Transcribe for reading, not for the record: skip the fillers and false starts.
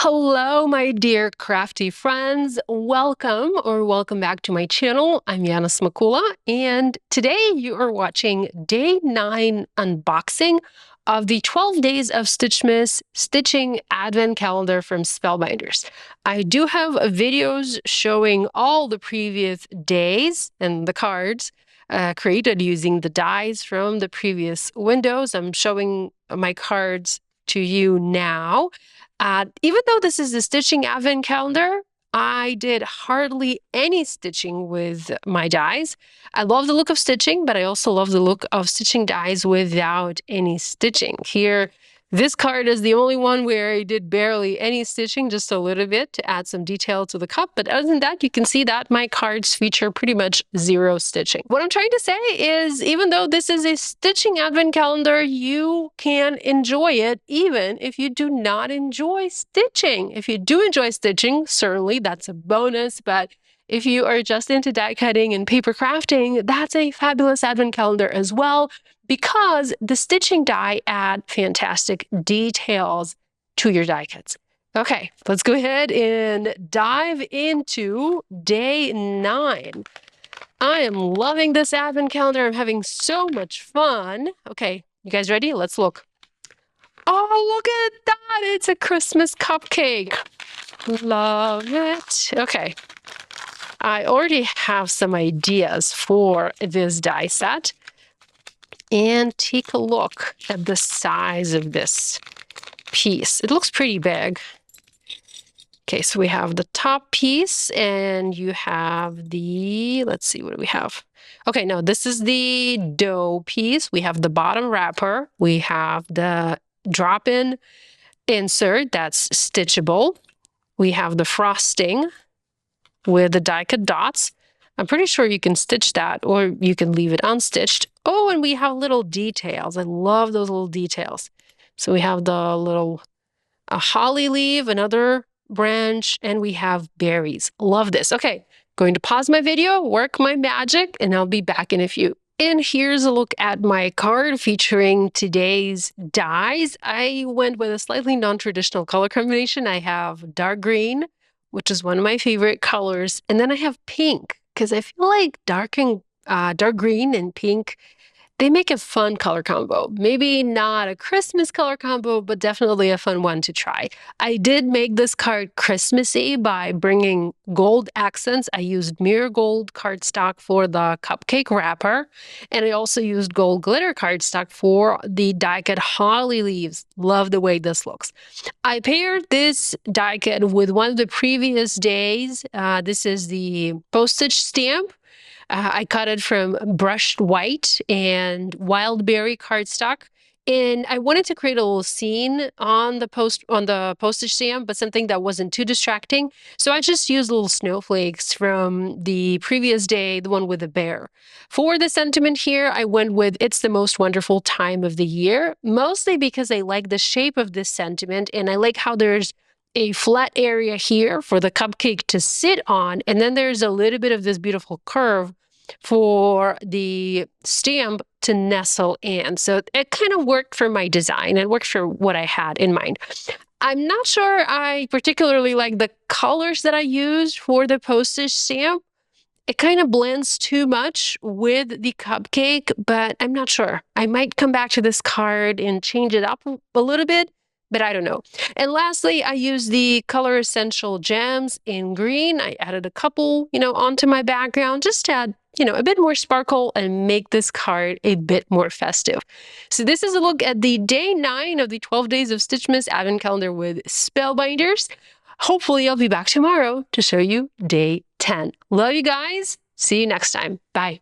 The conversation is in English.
Hello, my dear crafty friends. Welcome back to my channel. I'm Yana Smakula, and today you are watching day 9 unboxing of the 12 Days of Stitchmas Stitching Advent Calendar from Spellbinders. I do have videos showing all the previous days and the cards created using the dies from the previous windows. I'm showing my cards to you now. Even though this is a stitching advent calendar, I did hardly any stitching with my dies. I love the look of stitching, but I also love the look of stitching dies without any stitching. Here, this card is the only one where I did barely any stitching, just a little bit to add some detail to the cup. But other than that, you can see that my cards feature pretty much zero stitching. What I'm trying to say is, even though this is a stitching advent calendar, you can enjoy it even if you do not enjoy stitching. If you do enjoy stitching, certainly that's a bonus, but if you are just into die cutting and paper crafting, that's a fabulous advent calendar as well, because the stitching die add fantastic details to your die cuts. Okay, let's go ahead and dive into day 9. I am loving this advent calendar. I'm having so much fun. Okay, you guys ready? Let's look. Oh, look at that. It's a Christmas cupcake. Love it. Okay. I already have some ideas for this die set. And take a look at the size of this piece. It looks pretty big. Okay, so we have the top piece and you have the, let's see, what do we have? Okay, no, this is the dough piece. We have the bottom wrapper. We have the drop-in insert that's stitchable. We have the frosting with the die cut dots. I'm pretty sure you can stitch that or you can leave it unstitched. Oh, and we have little details. I love those little details. So we have the little holly leaf, another branch, and we have berries. Love this. Okay, going to pause my video, work my magic, and I'll be back in a few. And here's a look at my card featuring today's dies. I went with a slightly non-traditional color combination. I have dark green, which is one of my favorite colors, and then I have pink, because I feel like dark green and pink, they make a fun color combo. Maybe not a Christmas color combo, but definitely a fun one to try. I did make this card Christmassy by bringing gold accents. I used mirror gold cardstock for the cupcake wrapper, and I also used gold glitter cardstock for the die cut holly leaves. Love the way this looks. I paired this die cut with one of the previous days. This is the postage stamp. I cut it from brushed white and wild berry cardstock. And I wanted to create a little scene on the postage stamp, but something that wasn't too distracting. So I just used little snowflakes from the previous day, the one with the bear. For the sentiment here, I went with "It's the most wonderful time of the year," mostly because I like the shape of this sentiment, and I like how there's a flat area here for the cupcake to sit on, and then there's a little bit of this beautiful curve for the stamp to nestle in. So it kind of worked for my design. It worked for what I had in mind. I'm not sure I particularly like the colors that I used for the postage stamp. It kind of blends too much with the cupcake, but I'm not sure. I might come back to this card and change it up a little bit, but I don't know. And lastly, I used the Color Essential Gems in green. I added a couple, onto my background just to add, a bit more sparkle and make this card a bit more festive. So this is a look at the day 9 of the 12 Days of Stitchmas Advent Calendar with Spellbinders. Hopefully I'll be back tomorrow to show you day 10. Love you guys. See you next time. Bye.